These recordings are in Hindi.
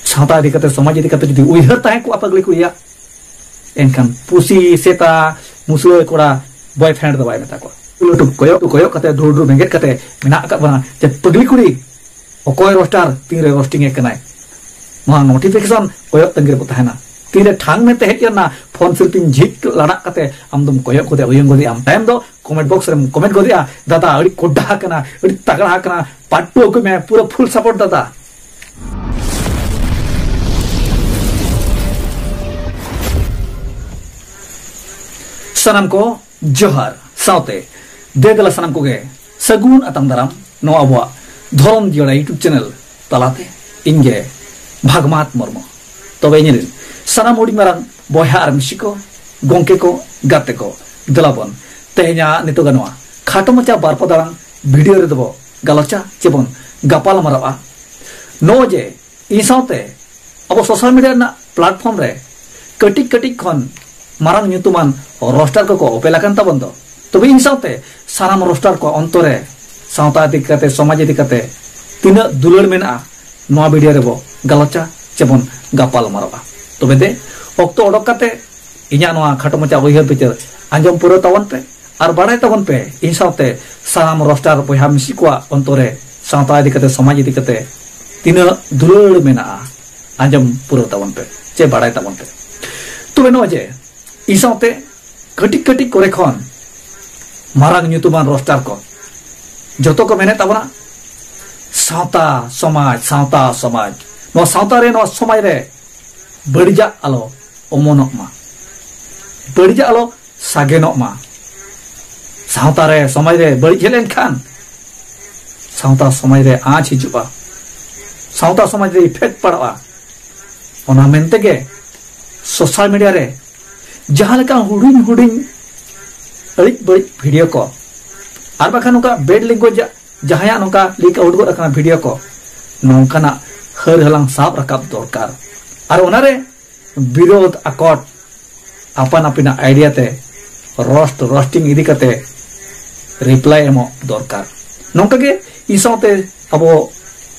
सावता इदी कते समाज इदी कते जुदी उइहर ताहे को पगली कुड़िया एनखान पुसी सेता मुसले कोड़ा बॉयफ्रेंड दो बाय मेता को टू कोयो कते ढूढू बेंगेट कते मेना का बना जे पगली कुड़ी ओकोय रोस्टार तीरे रोस्टिंग ए कनाय मा नोटिफिकेशन कोयो तंगिर को ताहेना तीरे ठांग में तेहेना फोन सिल्पिंग झिक लड़ा कते आमदम कोयो कोते उयंग गोदी आम टाइम दो कमेंट बॉक्स रे कमेंट गोदिया दादा अड़ी कोड्डा कना अड़ी तगड़ा कना पाट्टू को मैं पूरा फुल सपोर्ट दादा सनम को जोहार साउते दे दला सनम को गे सगुन अतम दाराम नो अबवा धरम जियोड़ा यूट्यूब चैनल तलाते इनगे भागमात मुर्मु तबे निरिन सनम उड़ी मारांग बयहा आर मिसिको गोंके को गाते को दलाबन तेहना नितो गनवा खाटो मचा बारपो दारांग वीडियो रे दबो गलचा चेबन गापाल मारावा नो जे इ साउते अब सोशल मीडिया ना प्लेटफॉर्म रे कटिक कटिक खन मारांग ᱧᱩᱛᱩᱢᱟᱱ रोस्टार को ओपेलाकान तबन दो तबे इन साउते साराम रोस्टार को अंतरे सावता इदी कते समाज इदी कते तिना दुलड़ मेना नोआ वीडियो रेबो गलचा चेबन गापाल मारवा तबे दे ऑक्टो ओडक कते इन्या नोआ खाटो मचा उइहर पिचर आंजम पुरो तवन पे आर बाडाय तवन पे इन साउते साराम रोस्टार बयहा मिसी को अंतरे सावता इदी कते समाज इदी कते तिना दुलड़ मेना आंजम पुरो तवन पे चे बाडाय तवन पे तबे नो जे इसाते कटिक कटिक करे खन मारांग ᱧᱩᱛᱩᱢᱟᱱ रोस्टार को जतो को मेने तबना सावता समाज नो सावता रे नो समाज रे बड़िजा आलो ओमोनक मा बड़िजा आलो सागेनक मा सावता रे समाज रे बड़िज हेलेन खान सावता समाज रे आँच हिजुबा सावता समाज रे इफेक्ट पड़वा ओना मेनते गे सोशल मीडिया रे जहाँ लेका हुडिंग हुडिंग अड़िक बड़िक वीडियो को आर बाखा नोका बेड लैंग्वेज जहाया नोका लिक आउट गोद अकना वीडियो को नोंकाना हर हलांग साब रकाब दरकार आर ओनारे विरोध अकॉट अपन अपना आइडिया ते रोस्टिंग इदी कते रिप्लाई एमो दरकार नोंका गे इसाते अबो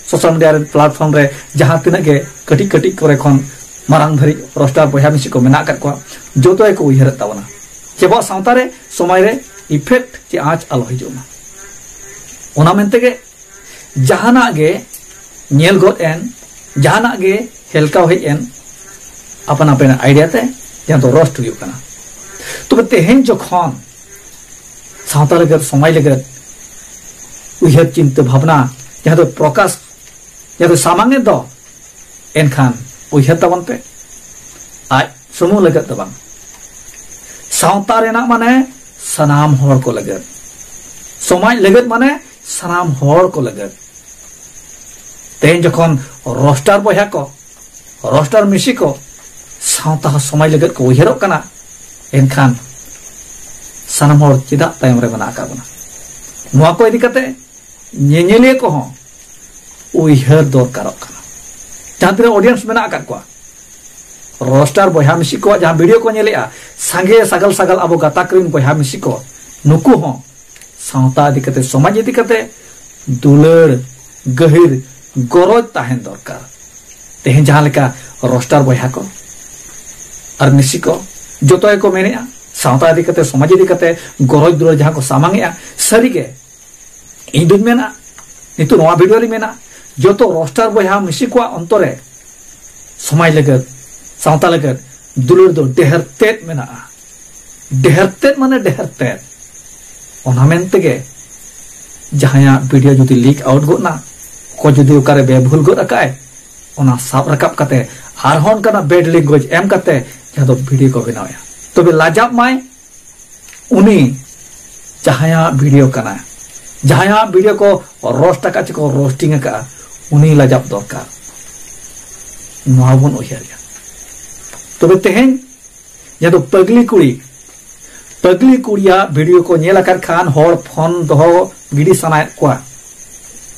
सोशल मीडिया प्लेटफॉर्म रे जहाँ तिना गे कटिक कटिक करे खन मारांग धरी रोस्टार बयहा मिसी को मेना को जो को उइहर तावना चेबो सावता रे समय रे इफेक्ट चे आँच आलो हिजुमा ओना मेनते गे जहाना गे नेल गोद एन जहाना गे हेलका हेज एन अपन अपन आइडिया ते जहां तो रोस्ट हुई कना तो तेहेन जखन सावता लगत समय लगत उइहर चिंता भावना जहां तो प्रकाश जहां तो सामांगे दो एनखान उइहर तबन पे आज समूह लगत तबन सावता रेना माने सनाम होर को लगत समाज लगत माने सनाम होर को लगत तेन जखन रोस्टार बयहा को रोस्टार मिसी को सावता समाज लगत को उइहर कना एनखान सनाम होर चिदा तायम रे बना का बना नोआ को इदी कते ñeñelie को हो उइहर दरकार कना जहां तीन ऑडियंस मेना आकात को रोस्टार बयहा मिसी को जहां वीडियो को नेलेआ सांगे सगल सगल अब गाताक्रिन बयहा मिसी को नुकु हो सावता इदी कते समाज इदी कते दुलड़ गहिर गरज ताहेन दरकार तेहेन जहां लेका रोस्टार बयहा को और मिसी को जोतो को मेनेआ सावता इदी कते समाज इदी कते गरज दुलड़ जहां को सामांगेआ सरी गे इन दुन मेना नितु नोआ वीडियो रे मेना जो तो रोस्टार बयहा मिसी को अंतरे समाज लगत सावता लगत दुलड़ दो डेहरतेत मेना डेहरतेत माने डेहरतेत ओना मेनते गे जहाया वीडियो जुदी लीक आउट गोना को जुदी ओकारे बेभूल गोद अकाय ओना साब रकाब कते आरहोन कना बेड लैंग्वेज एम कते जहां तो वीडियो को बनाया तबे लाजाब माय उनी जहाया वीडियो कना जहाया वीडियो को रोस्ट का को रोस्टिंग का उनी लाजाब दरकार नोआबन उइहर तबे तेहेन या तो पगली कुड़िया वीडियो को नेल आकार खान होर फोन दो गिडी सनाय को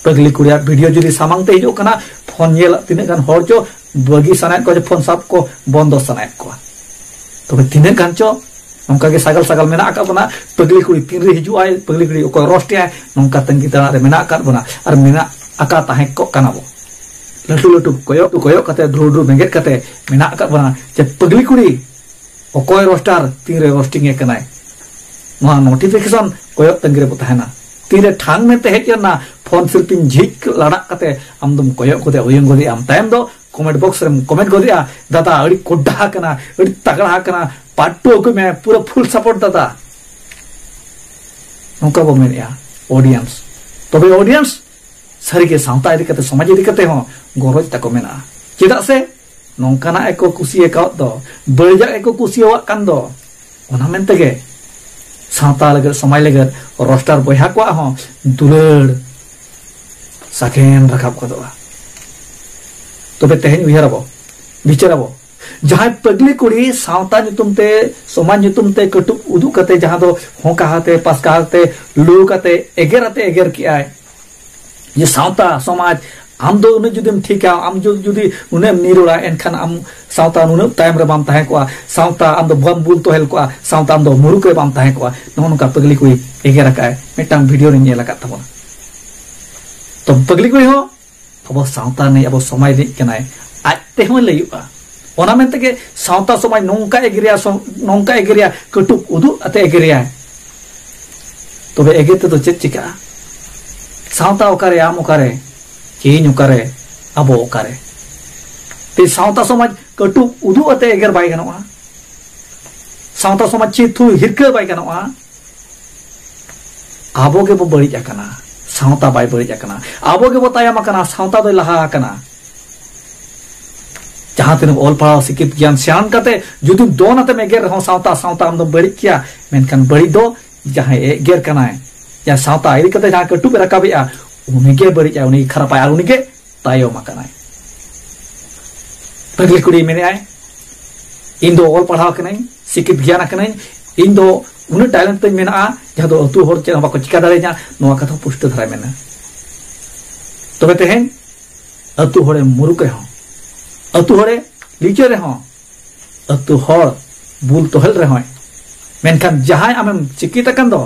पगली कुड़िया वीडियो जुदी सामांग ते हिजो कना फोन नेल तिने गान होर जो बगी सनाय को फोन सब को बंद सनाय को तबे तिने गान चो नोंका के सगल सगल मेना आका बना पगली कुड़ी तीन रे हिजु आय पगली कुड़ी को रोस्ट आय नोंका तंगी तड़ा रे मेना आका बना और मेना आका ताहे को कना बो लटू लटू कोयो कते ध्रुव बेंगेट कते मेना का बना जे पगली कुड़ी ओकोय रोस्टार तीरे रोस्टिंग ए कनाय नोआ नोटिफिकेशन कोयो तंगरे पताहना तीरे ठांग में तेजना फोन सिल्पिन झिक लड़ा कते आमदम कोयो कोदे उयंग गोदि आम टाइम दो कमेंट बॉक्स रे कमेंट गोदिया दादा अड़ी कोड्डा कना अड़ी तगड़ा कना पाटो को मैं पूरा फुल सपोर्ट दादा नोका बो मेनिया ऑडियंस तबे ऑडियंस सारी के सावता इदी कते समाज इदी कते हो गरज तको मेना चेदा से नोंकाना एको कुसी एकाव दो बळजा एको कुसियावा कान दो ओना मेनते गे सावता लगे समाज लगे रोस्टार बया को हो दुलड़ साकेन रखाब को दो तबे तेहेन उयहारबो बिचाराबो जहां पगली कुड़ी सावता नितुमते समाज नितुमते कटु उदु कते जहां दो होकाहाते पासकाहाते लुकाते एगेराते एगेर की आय ये सावता समाज आम दो उन्हें जुदी ठीक है आम जो जुदी उन्हें निरोड़ा एनखान आम सावता उन्हें टाइम रे बाम ताहे को सावता आम दो बम बुल तो हेल को सावता आम दो मुरुक रे बाम ताहे को नोन का पगली कोई एगेरा का मिटांग वीडियो रे नेला का तबो तो पगली कोई हो अब सावता ने अब समाज रे कनाय आते हो लयुआ ओना मेनते के सावता समाज नोंका एगेरिया कटु उदु अते एगेरिया तबे एगेते तो चेक चिका सावता ओकारे आम ओकारे चीन ओकारे अबो ओकारे ते सावता समाज कटु उदु अते एगेर बाय गनोआ सावता समाज चिथु हिरके बाय गनोआ आबो के बो बळिज आकना सावता बाय बळिज आकना आबो के बो तायम आकना सावता दो लहा आकना जहां तीन ऑल पढ़ाओ सिकित ज्ञान सियान करते जुदू दोन आते में गेर रहो सावता सावता हम दो बड़ी किया मेनखान बड़ी दो जहां गेर करना है या सावता आई करते जहां कटु पे रकाबिया उन्हीं के बड़ी जाए उन्हीं खराब आया उन्हीं के तायो मकना है पगली कुड़ी मेने आए इन दो ऑल पढ़ाओ के नहीं सिकित ज्ञान के नहीं इन दो उन्हें टैलेंट पे मेना आ जहां दो अतु होर चेना बाको चिका दारे जा नोआ कथा पुष्ट धरा मेना तो बेटे हैं अतु होरे मुरुक हो अतु होरे लीचे रे हो अतु होर बुल तोहल रे होय मेनखान जहां आमेम चिकित कन दो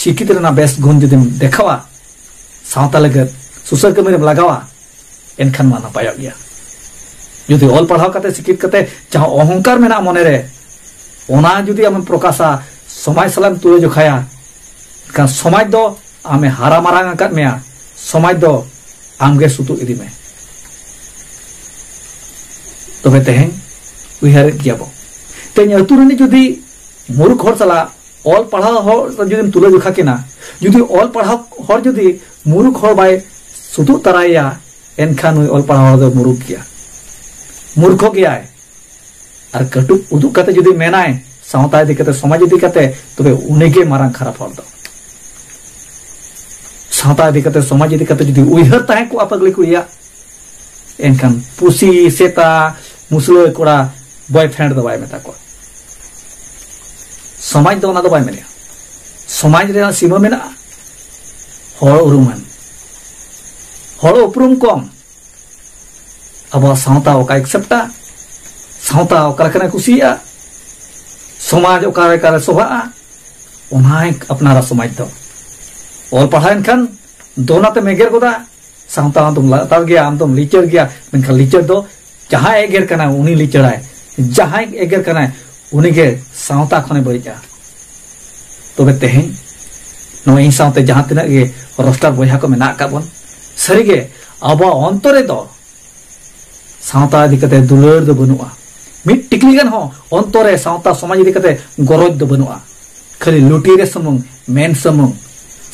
शिकित रेना बेस गुण जदिम देखावा सावता लगत सुसर कमी रे लगावा एनखान मा नपाय गया जुदी ऑल पढ़ाव कते शिकित कते जहां अहंकार मेना मने रे ओना जुदी आमेम प्रकाशा समाज सलाम तुले जोखाया का समाज दो आमे हारा मारांग आकात मेया समाज दो आमगे सुतु इदी में तबे तेहें उयहार गियाबो तेन अतुरनी जुदी मुरुख हर सला ऑल पढ़ाव हर जुदी तुले जोखा केना जुदी ऑल पढ़ाव हर जुदी मुरुख हर बाय सुतु तराया एनखान ऑल पढ़ाव दो मुरुख गया मूर्खो गया है और कटु उदु कते जुदी मेनाय सावता इदी कते समाज इदी कते तबे उनेगे मारांग खराब हर दो सावता इदी कते समाज इदी कते जुदी उयहार ताहे को अपगली कुया एनखान पुसी सेता मुसलो कोड़ा बॉयफ्रेंड दो बाय मेता को समाज दो ना दो बाय मेनिया समाज रे सीमा मेना हर उरुमन हर उपरुम कम अब सावता ओका एक्सेप्टा सावता ओका कने कुसिया समाज ओका रे सोभा ओनाय अपनारा समाज दो और पढ़ाइन खान दोनाते मेगेर गोदा सावता तुम लातार गया आम तुम लीचर गया मेनखान लीचर दो जहां एगेर कना उनी लीचराय जहां एगेर कना उनी के सावता खने बड़िजा तबे तेहें नो इन सावते जहां तिना गे रोस्टार बया को मेना का बन सरी गे अब अंतरे दो सावता इदी कते दुलर दो बनुआ मिट टिकली गन हो अंतरे सावता समाज इदी कते गरज दो बनुआ खाली लुटी रे समंग मेन समंग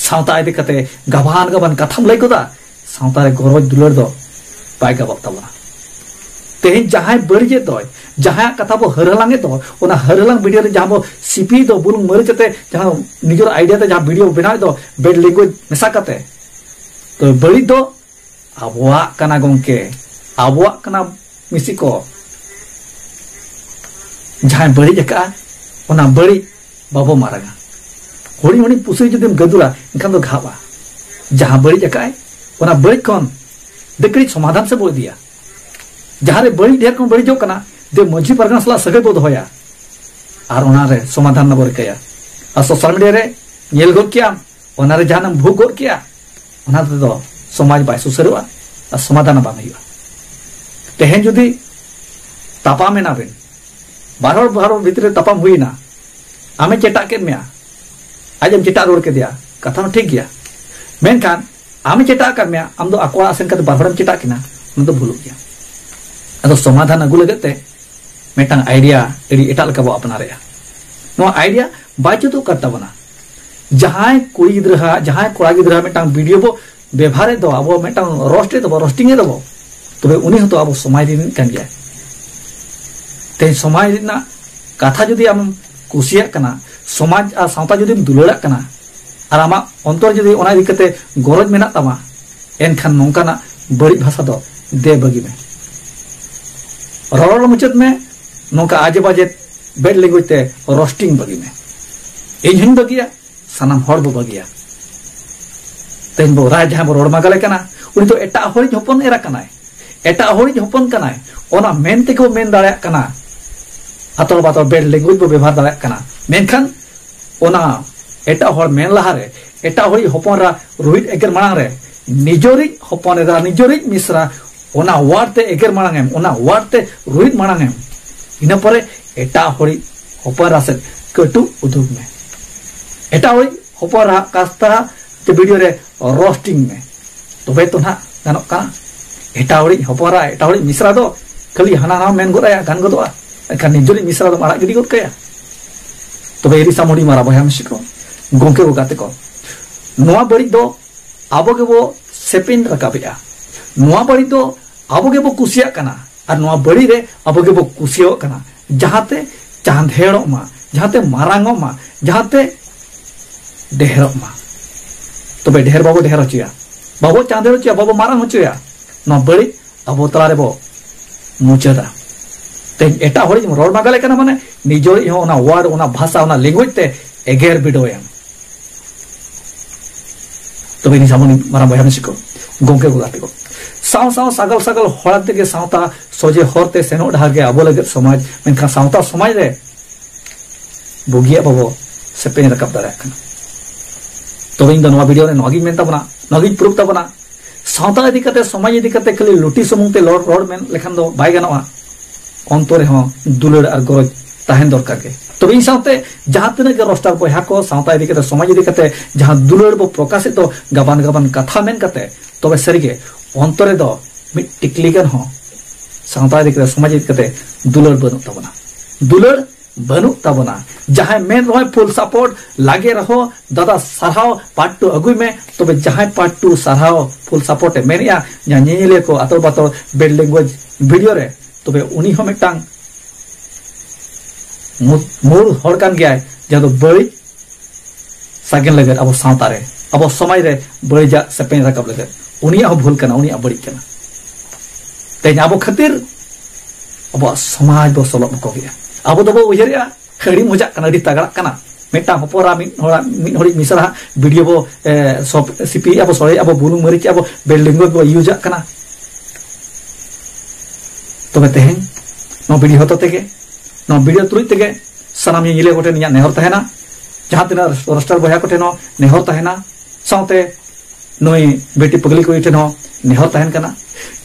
सावता इदी कते गबान कथम लई कोदा सावता रे गरज दुलर दो बाय गबाब तबा तेहें जहां बड़जे दो जहां कथा बो हरलांगे दो ओना हरलांग वीडियो रे जहां बो सीपी दो बुलुंग मरिचते जहां निजर आइडिया ते जहां वीडियो बनाय दो बेड लैंग्वेज मेसा कते तो बड़ी दो आबोआ कना गंके आबोआ कना मिसी को जहां बड़ी जका ओना बड़ी बाबो मारागा होड़ी होड़ी पुसई जदिम गदुला इनखान दो घाबा जहां बड़ी जका ओना बड़ी कौन देखड़ी समाधान से बोल दिया जहां रे बड़ी ढेर को बड़ी जो कना दे मझी परगना सला सगे बो दोया आर ओना रे समाधान न बरकया आ सोशल मीडिया रे नेल गो किया ओना रे जहां भूग गो किया ओना दो समाज बाय सुसरवा आ समाधान बा हइया तेहें जुदी तापामेना बेन बार भितर तापाम हुईना आमे चेटा के मेया आजम चेटा रोड के दिया कथा ठीक गया मेनखान आमे चेटा कर मेया आम दो आकोआ आसेन का बारहरम चेटा किना उन दो भूलु गया अदो समाधान अगु लगते मेटांग आइडिया एडी एटा लका बो अपनारेया नो आइडिया बाचो तो करता बना जहां कुड़ी गिद्रा जहां कोड़ा गिद्रा मेटांग वीडियो बो व्यवहार दो अब मेटांग रोस्टे दो रोस्टिंग दो तबे उनी हतो अब समाज दिन कान गया ते समाज ना कथा जुदी आम कुसिया कना समाज आ सावता जुदी दुलड़ा कना और आमा अंतर जुदी ओना दिकते गरज मेना तमा एनखान नोंकाना बड़ी भाषा दो दे बगी में रॉल मुचत में नोका आजे बाजे बेड लैंग्वेज ते रोस्टिंग बगी में इन बगिया सानाम हर बो बगिया तेन बो राज जहां बो रोड मागले कना उनी तो एटा होरी हपन एरा कनाय एटा होरी हपन कनाय ओना मेन ते को मेन दाड़ा कना अतल बातल बेड लैंग्वेज बो व्यवहार दाड़ा कना मेनखान ओना एटा होर मेन लहारे एटा होरी हपन रा रोहित एकर मांग रे निजोरी हपन रा निजोरी मिश्रा ओना वार्ड ते एगर मांगेम ओना वार्ड ते रोहित मांगेम इना परे एटा होरी हपरा से कटु उदुग में एटा होरी हपरा कास्ता ते वीडियो रे रोस्टिंग में तबे तो ना गानो का एटा होरी हपरा एटा होरी मिश्रा दो खाली हाना ना मेन गोराया गान गोदोआ एखान निजोरी मिश्रा दो माड़ा गिडी गोद कया तबे एरी सामोडी मारा बया मिसिको गोंके को गाते को नोआ बड़ी दो आबो के वो सेपिन रकाबिया नोआ बड़ी दो आबो के बो कुसिया कना और नोआ बड़ी रे आबो के बो कुसियो कना जहाते चांदेड़ो मा जहाते मारांगो मा जहाते ढेरो मा तबे ढेर बाबो ढेरो चिया बाबो चांदेड़ो चिया बाबो मारांग चिया नोआ बड़ी आबो तलारे बो मुचदा ते एटा होरी रोड मागले कना माने निजो ओना वर्ड ओना भाषा ओना लैंग्वेज ते एगेर बिडोया तबे नि सामोनी मारा बया मिसिको गोंके को गाते को साव साव सगल सगल होड़ते के सावता सोजे होरते सेनो ढार के आबो लगे समाज मेनखा सावता समाज रे बुगिया बाबो सेपेन रकब दारा कना तबे इन नवा वीडियो रे नगी मेनता बना नगी प्रूफ ता बना सावता इदी कते समाज इदी कते खाली लुटी समुंग ते रोड मेन लेखन दो बाय गनवा अंतरे हो दुलड़ और गरज ताहेन दरकार के तबे इन सावते जहां तने के रोस्टार बया को सावता इदी कते समाज इदी कते जहां दुलड़ बो प्रकाशित दो गबान गबान कथा मेन कते तबे सरीगे अंतरे दो मिट टिकलिगन हो सावता इदी कते समाज इदी कते दुलड़ बनु तबना दुलड़ बनु तबना जहां मेन रहो फुल सपोर्ट लागे रहो दादा सरहाव पार्ट 2 अगुई में तबे जहां पार्ट 2 सरहाव फुल सपोर्ट मेनिया ᱧᱮᱧᱮᱞ को अतल बातल बेड लैंग्वेज वीडियो रे तबे उनी हो मिटांग मूल हर कान गया जहां बड़ी सागेन लगे अब सावता रे अब समाज रे बड़ी जा सेपेन रकब लगे उनिया हो भूल कना उनिया बड़ी कना ते अब खातिर अब समाज बो सलो को गया अब दो उयरिया खड़ी मजा कना दी तगड़ा कना मेटा हपोरा मिन हड़ी मिसरा वीडियो बो सब सीपी अब सळे अब बुनु मरिच अब बिल्डिंग बो यूज कना तबे तेहें नो वीडियो होतो तेगे नो वीडियो तुरुई तेगे सनाम ये ले गोटे निया नेहर तहेना जहां तना रोस्टर बया कोटे नो नेहर तहेना साउते नोई बेटी पगली को इठे नो नेहर तहेन कना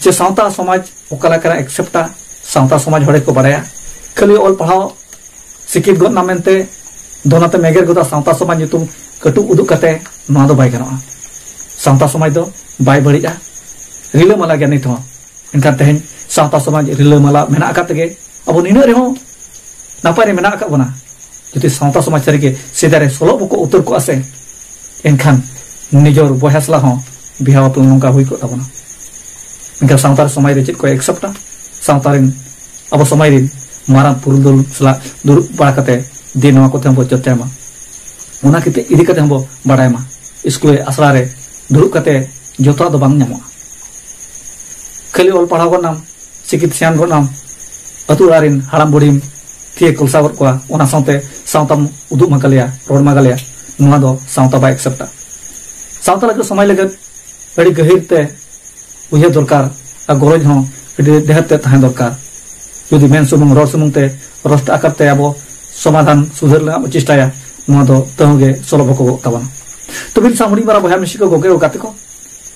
जे सावता समाज ओकला करा एक्सेप्टा सावता समाज हड़े को बड़ाया खाली ऑल पढ़ाओ सिकित गो नामेंते दोनाते मेगर गोदा सावता समाज तुम कटु उदु कते नो दो बाय गनवा सावता समाज दो बाय बड़िया रिले मला गया नहीं तो इनका तेहें सावता समाज रिले मला मेना कातगे अब निना रे हो नापारे मेना का बना जति सावता समाज सरी के सेदारे सोलो बको उतर को आसे एनखान निजोर बहसला हो बिहाव नौका हुई को तबना इनका सावता समाज रे चित को एक्सेप्टा सावता रिन अब समाज रिन मारा पुरुदुल सला दुर बड़ा कते दे नवा को हमबो जतेमा ओना कते इदी कते हमबो बडायमा स्कूल आसरा रे दुरु कते जोता दो बांग ᱧᱟᱢᱚᱜᱼᱟ खाली ऑल पढ़ाव को नाम चिकित्सान को नाम अतुरारिन हाराम बुढ़ीम थिए कुलसावर को ओना सावते सावताम उदुग मागलिया रोड मागलिया नुआ दो सावता बा एक्सेप्टा सावता लगे समय लगे बड़ी गहिर ते उहे दरकार आ गरज हो बड़ी देहर ते तहां दरकार यदि मेन सुमुंग रोड सुमुंग ते रोस्ट आकते अब समाधान सुधर ला चेष्टाया नुआ दो तहगे सोलो बको तबना तो बिल सामुडी मारा बहा मिसिको गोगे गाते को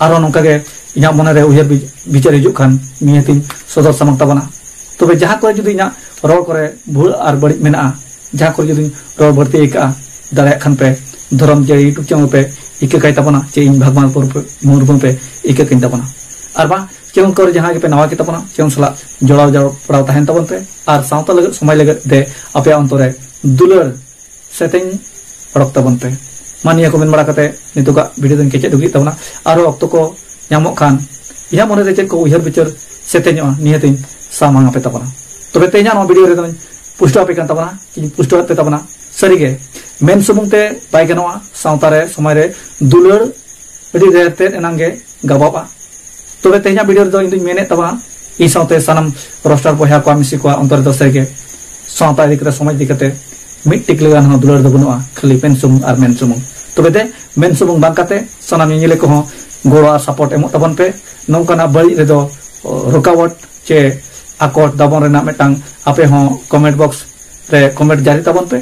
आरो नोका गे इना मन रे उयर विचार हिजुग खान नियतिन सदर समंग तबना तबे जहां को जुदी इना रोड करे भूल और बड़ी मेना जहां को जुदी रोड बढ़ती एका दाड़ा खान पे धर्म जे यूट्यूब चैनल पे इके कई तबना चे इन भगवानपुर मुरबुम पे इके कई तबना और बा चेउन कर जहां के पे नवा के तबना चेउन सला जोड़ाव जोड़ पड़ाव तहन तबन पे और सावता लगे समय लगे दे अपे अंतरे दुलर सेटिंग पड़क तबन पे मानिया को मेन बड़ा कते नितुका वीडियो दिन केचे दुगी तबना आरो अक्तो को ᱧᱟᱢᱚᱜ ᱠᱷᱟᱱ ᱤᱧᱟᱹᱜ ᱢᱚᱱᱮ ᱨᱮ ᱪᱮᱫ ᱠᱚ ᱩᱭᱦᱟᱹᱨ ᱵᱤᱪᱟᱹᱨ ᱥᱮᱛᱮᱧᱚᱜᱼᱟ ᱱᱤᱭᱟᱹᱛᱤᱧ ᱥᱟᱢᱟᱝ ᱟᱯᱮ ᱛᱟᱵᱚᱱᱟ ᱛᱚᱵᱮ ᱛᱮᱦᱮᱧᱟᱜ ᱱᱚᱣᱟ ᱵᱷᱤᱰᱤᱭᱳ ᱨᱮᱫᱚᱧ ᱯᱩᱥᱴᱟᱹᱣ ᱟᱯᱮ ᱠᱟᱱ ᱛᱟᱵᱚᱱᱟ ᱤᱧ ᱯᱩᱥᱴᱟᱹᱣ ᱟᱯᱮ ᱛᱟᱵᱚᱱᱟ ᱥᱟᱹᱨᱤᱜᱮ ᱢᱮᱱ ᱥᱩᱢᱩᱝ ᱛᱮ ᱵᱟᱭ ᱜᱟᱱᱚᱜᱼᱟ ᱥᱟᱶᱛᱟ ᱨᱮ ᱥᱚᱢᱟᱡᱽ ᱨᱮ ᱫᱩᱞᱟᱹᱲ ᱟᱹᱰᱤ ᱰᱷᱮᱨᱛᱮ ᱮᱱᱟᱝ ᱜᱮ ᱜᱟᱵᱟᱵᱼᱟ ᱛᱚᱵᱮ ᱛᱮᱦᱮᱧᱟᱜ ᱵᱷᱤᱰᱤᱭᱳ ᱨᱮᱫᱚ ᱤᱧ ᱫᱩᱧ ᱢᱮᱱᱮᱫ ᱛᱟᱵᱚᱱᱟ ᱤᱧ ᱥᱟᱶᱛᱮ ᱥᱟᱱᱟᱢ ᱨᱚᱥᱴᱟᱨ ᱵᱚᱭᱦᱟ ᱠᱚᱣᱟ ᱢᱤᱥᱤ ᱠᱚᱣᱟ ᱚᱱᱛᱚᱨ ᱨᱮᱫᱚ ᱥᱟᱹᱨᱤᱜᱮ ᱥᱟᱶᱛᱟ ᱤᱫᱤ ᱠᱟᱛᱮ ᱥᱚᱢᱟᱡᱽ ᱤᱫᱤ ᱠᱟᱛᱮ ᱢᱤᱫ ᱴᱤᱠ ᱞᱮᱠᱟᱱ ᱦᱚᱸ ᱫᱩᱞᱟᱹᱲ ᱫᱚ ᱵᱟᱹᱱᱩᱜᱼᱟ ᱠᱷᱟᱹᱞᱤ ᱢᱮᱱ ᱥᱩᱢᱩᱝ ᱟᱨ ᱢᱮᱱ ᱥᱩᱢᱩᱝ ᱛᱚᱵᱮ ᱫᱮ ᱢᱮᱱ ᱥᱩᱢᱩᱝ ᱵᱟᱝ ᱠᱟᱛᱮ ᱥᱟᱱᱟᱢ ᱧᱮᱧᱮᱞ ᱠᱚᱦᱚᱸ ᱜᱚᱲᱚ ᱟᱨ ᱥᱟᱯᱳर्ट एमᱚᱜ ᱛᱟᱵᱚᱱ ᱯᱮ नौकाना बड़ी रेदो रुकावट चे आकोट दाबन रेना मेटांग आपे हों कमेंट बॉक्स रे कमेंट जारी ताबन पे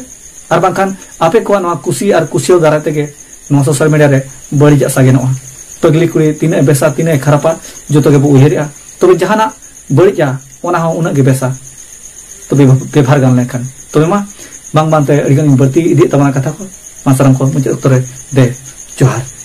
और बांखान आपे को नवा कुसी और कुसियो दारा तेगे नवा सोशल मीडिया रे बड़ी जा सागेनोआ पगली कुड़ी तीने बेसा तीने खरापा जो तो के बो उहेरिया तो जहाना बड़ी जा ओना हो उना के बेसा तो बेभार गान लेखान तो मा बांग बांते अडिगान बर्ती इदि तबना कथा को मासरम को मुझे उत्तरे दे जोहार।